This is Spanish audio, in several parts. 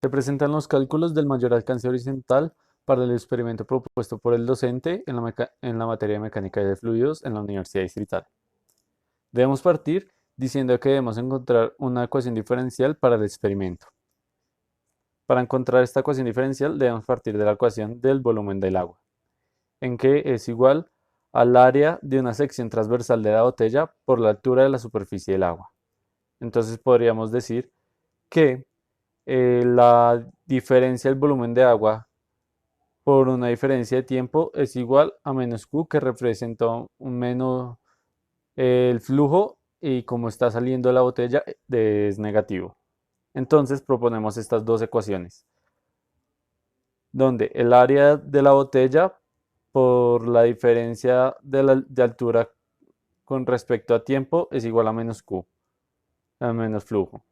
Se presentan los cálculos del mayor alcance horizontal para el experimento propuesto por el docente en la materia de mecánica de fluidos en la Universidad Distrital. Debemos partir diciendo que debemos encontrar una ecuación diferencial para el experimento. Para encontrar esta ecuación diferencial debemos partir de la ecuación del volumen del agua, en que es igual al área de una sección transversal de la botella por la altura de la superficie del agua. Entonces podríamos decir que la diferencia del volumen de agua por una diferencia de tiempo es igual a menos Q, que representa un menos el flujo, y como está saliendo de la botella es negativo. Entonces proponemos estas dos ecuaciones, donde el área de la botella por la diferencia de altura con respecto a tiempo es igual a menos Q, a menos flujo.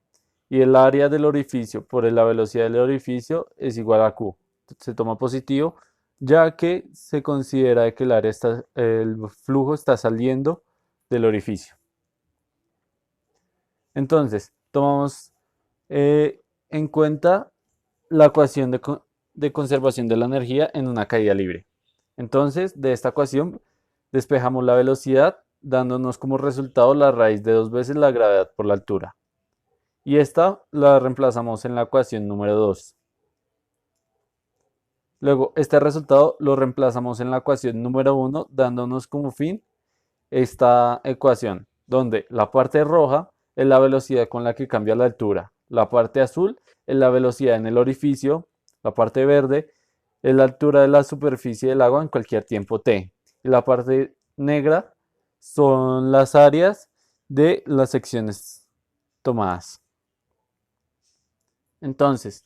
Y el área del orificio por la velocidad del orificio es igual a Q. Se toma positivo, ya que se considera que el flujo está saliendo del orificio. Entonces, tomamos en cuenta la ecuación de conservación de la energía en una caída libre. Entonces, de esta ecuación despejamos la velocidad, dándonos como resultado la raíz de 2 veces la gravedad por la altura. Y esta la reemplazamos en la ecuación número 2. Luego, este resultado lo reemplazamos en la ecuación número 1, dándonos como fin esta ecuación, donde la parte roja es la velocidad con la que cambia la altura, la parte azul es la velocidad en el orificio, la parte verde es la altura de la superficie del agua en cualquier tiempo t, y la parte negra son las áreas de las secciones tomadas. Entonces,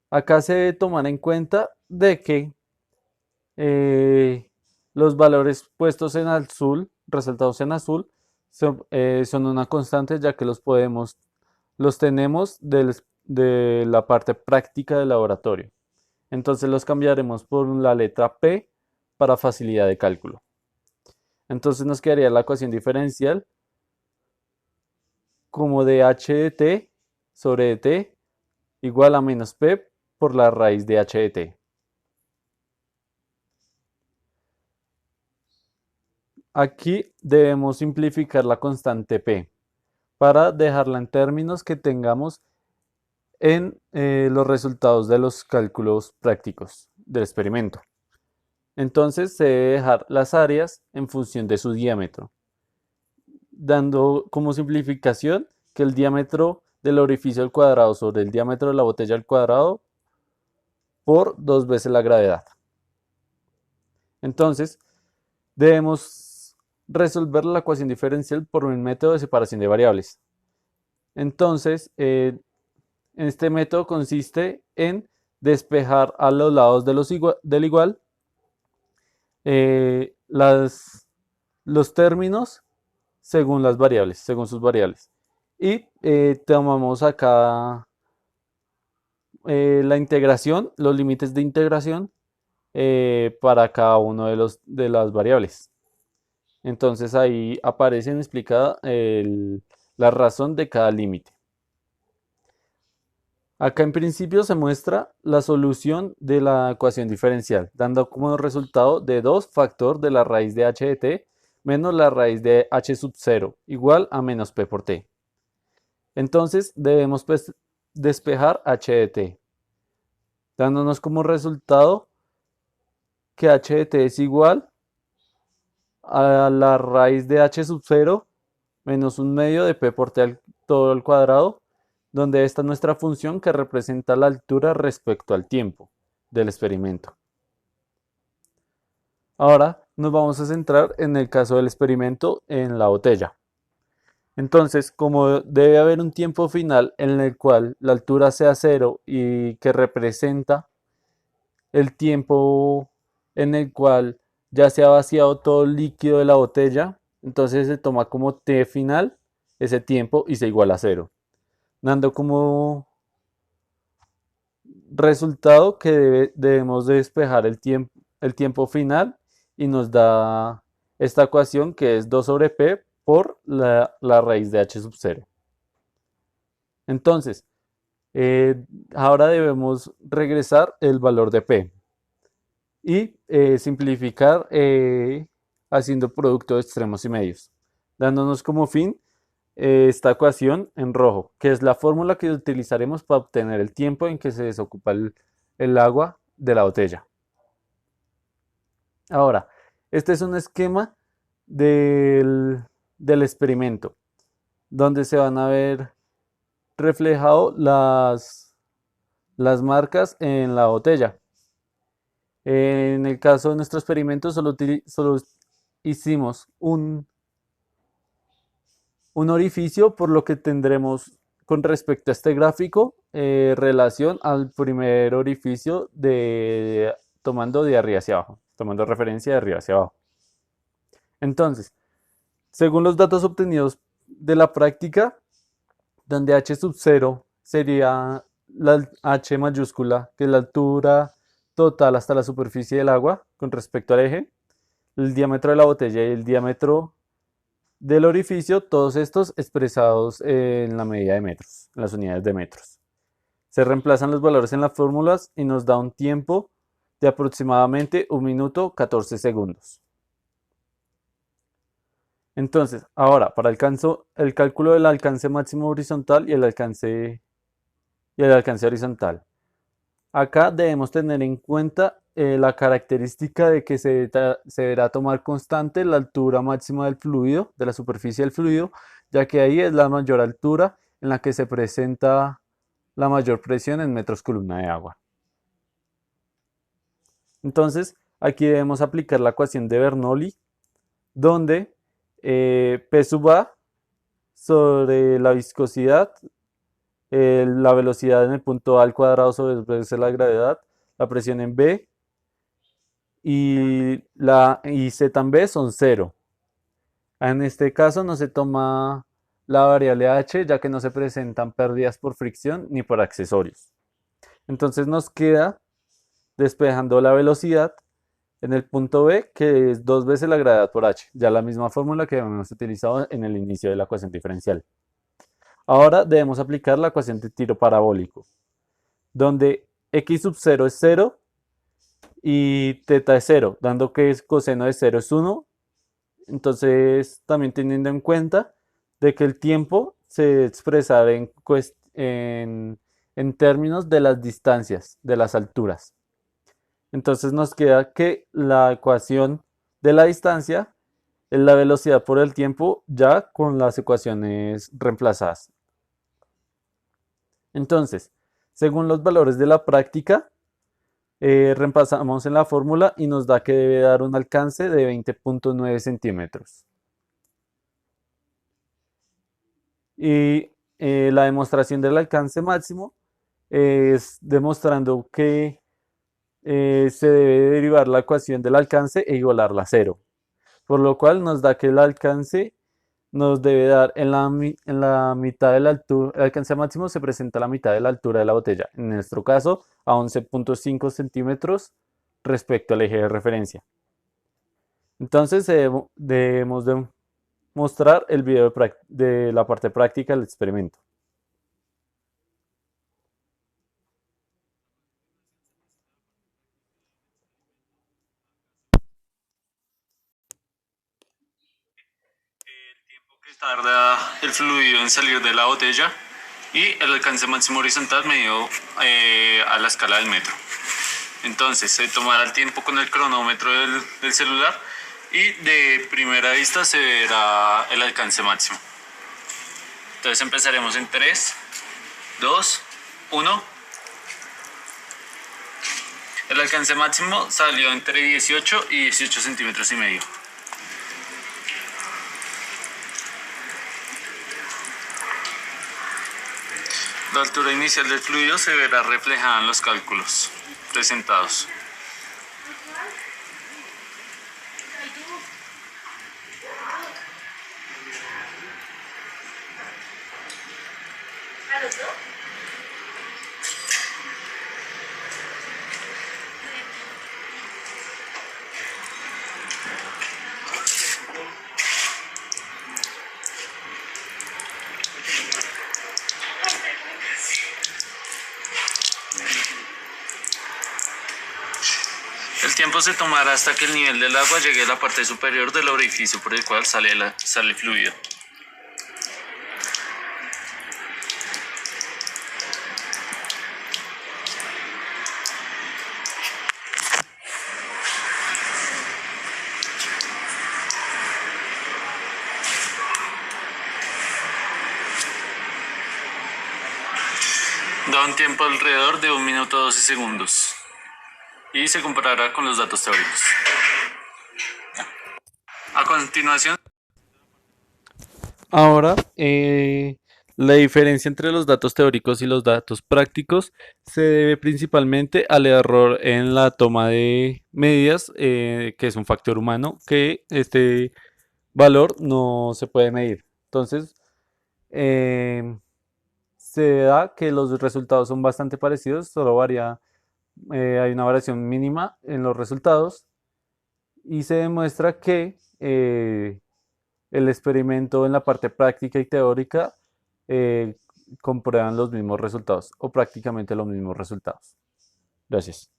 acá se debe tomar en cuenta de que eh, los valores puestos en azul, resaltados en azul, son una constante, ya que los tenemos de la parte práctica del laboratorio. Entonces los cambiaremos por la letra P para facilidad de cálculo. Entonces nos quedaría la ecuación diferencial como de h de t sobre t igual a menos P por la raíz de h de t. Aquí debemos simplificar la constante P para dejarla en términos que tengamos en los resultados de los cálculos prácticos del experimento. Entonces se debe dejar las áreas en función de su diámetro, dando como simplificación que el diámetro del orificio al cuadrado sobre el diámetro de la botella al cuadrado por 2 veces la gravedad. Entonces debemos resolver la ecuación diferencial por un método de separación de variables. Entonces, este método consiste en despejar a los lados del igual eh, las, los términos según las variables, según sus variables. Y tomamos acá la integración, los límites de integración para cada uno de las variables. Entonces ahí aparece explicada la razón de cada límite. Acá en principio se muestra la solución de la ecuación diferencial, dando como resultado de 2 factor de la raíz de h de t menos la raíz de h sub 0 igual a menos p por t. Entonces debemos pues despejar h de t, dándonos como resultado que h de t es igual a la raíz de h sub 0 menos un medio de p por t todo al cuadrado, donde esta es nuestra función que representa la altura respecto al tiempo del experimento. Ahora nos vamos a centrar en el caso del experimento en la botella. Entonces, como debe haber un tiempo final en el cual la altura sea cero y que representa el tiempo en el cual ya se ha vaciado todo el líquido de la botella, entonces se toma como t final ese tiempo y se iguala a cero, dando como resultado que debemos de despejar el tiempo final, y nos da esta ecuación que es 2 sobre p por la raíz de h sub 0. Entonces, Eh, Ahora debemos regresar el valor de P y simplificar haciendo producto de extremos y medios, dándonos como fin esta ecuación en rojo, que es la fórmula que utilizaremos para obtener el tiempo en que se desocupa el agua de la botella. Ahora, este es un esquema del experimento, donde se van a ver reflejado las marcas en la botella. En el caso de nuestro experimento, solo hicimos un orificio, por lo que tendremos con respecto a este gráfico relación al primer orificio tomando de arriba hacia abajo, tomando referencia de arriba hacia abajo. Entonces, según los datos obtenidos de la práctica, donde h sub 0 sería la h mayúscula, que es la altura total hasta la superficie del agua con respecto al eje, el diámetro de la botella y el diámetro del orificio, todos estos expresados en la medida de metros, en las unidades de metros. Se reemplazan los valores en las fórmulas y nos da un tiempo de aproximadamente 1 minuto 14 segundos. Entonces, ahora, para el cálculo del alcance máximo horizontal y el alcance horizontal. Acá debemos tener en cuenta la característica de que se deberá tomar constante la altura máxima del fluido, de la superficie del fluido, ya que ahí es la mayor altura en la que se presenta la mayor presión en metros columna de agua. Entonces, aquí debemos aplicar la ecuación de Bernoulli, donde P sub A sobre la viscosidad, la velocidad en el punto A al cuadrado sobre la gravedad, la presión en B y Z en B son 0. En este caso no se toma la variable h, ya que no se presentan pérdidas por fricción ni por accesorios. Entonces nos queda despejando la velocidad en el punto B, que es 2 veces la gravedad por h, ya la misma fórmula que hemos utilizado en el inicio de la ecuación diferencial. Ahora debemos aplicar la ecuación de tiro parabólico, donde x sub 0 es 0 y teta es 0, dando que coseno de 0 es 1. Entonces, también teniendo en cuenta de que el tiempo se expresa en términos de las distancias, de las alturas. Entonces nos queda que la ecuación de la distancia es la velocidad por el tiempo, ya con las ecuaciones reemplazadas. Entonces, según los valores de la práctica, reemplazamos en la fórmula y nos da que debe dar un alcance de 20.9 centímetros. Y la demostración del alcance máximo es demostrando que se debe derivar la ecuación del alcance e igualarla a 0. Por lo cual nos da que el alcance nos debe dar en la mitad de la altura. El alcance máximo se presenta a la mitad de la altura de la botella. En nuestro caso, a 11.5 centímetros respecto al eje de referencia. Entonces debemos mostrar el video de la parte práctica del experimento. El tiempo que tarda el fluido en salir de la botella y el alcance máximo horizontal medido a la escala del metro. Entonces se tomará el tiempo con el cronómetro del celular y de primera vista se verá el alcance máximo. Entonces empezaremos en 3, 2, 1. El alcance máximo salió entre 18 y 18 centímetros y medio. La altura inicial del fluido se verá reflejada en los cálculos presentados. El tiempo se tomará hasta que el nivel del agua llegue a la parte superior del orificio por el cual sale el fluido. Da un tiempo alrededor de 1 minuto 12 segundos y se comparará con los datos teóricos. A continuación, ahora, la diferencia entre los datos teóricos y los datos prácticos se debe principalmente al error en la toma de medidas, que es un factor humano, que este valor no se puede medir. Entonces, eh, se da que los resultados son bastante parecidos, solo varía, hay una variación mínima en los resultados y se demuestra que el experimento en la parte práctica y teórica eh, comprueban los mismos resultados o prácticamente los mismos resultados. Gracias.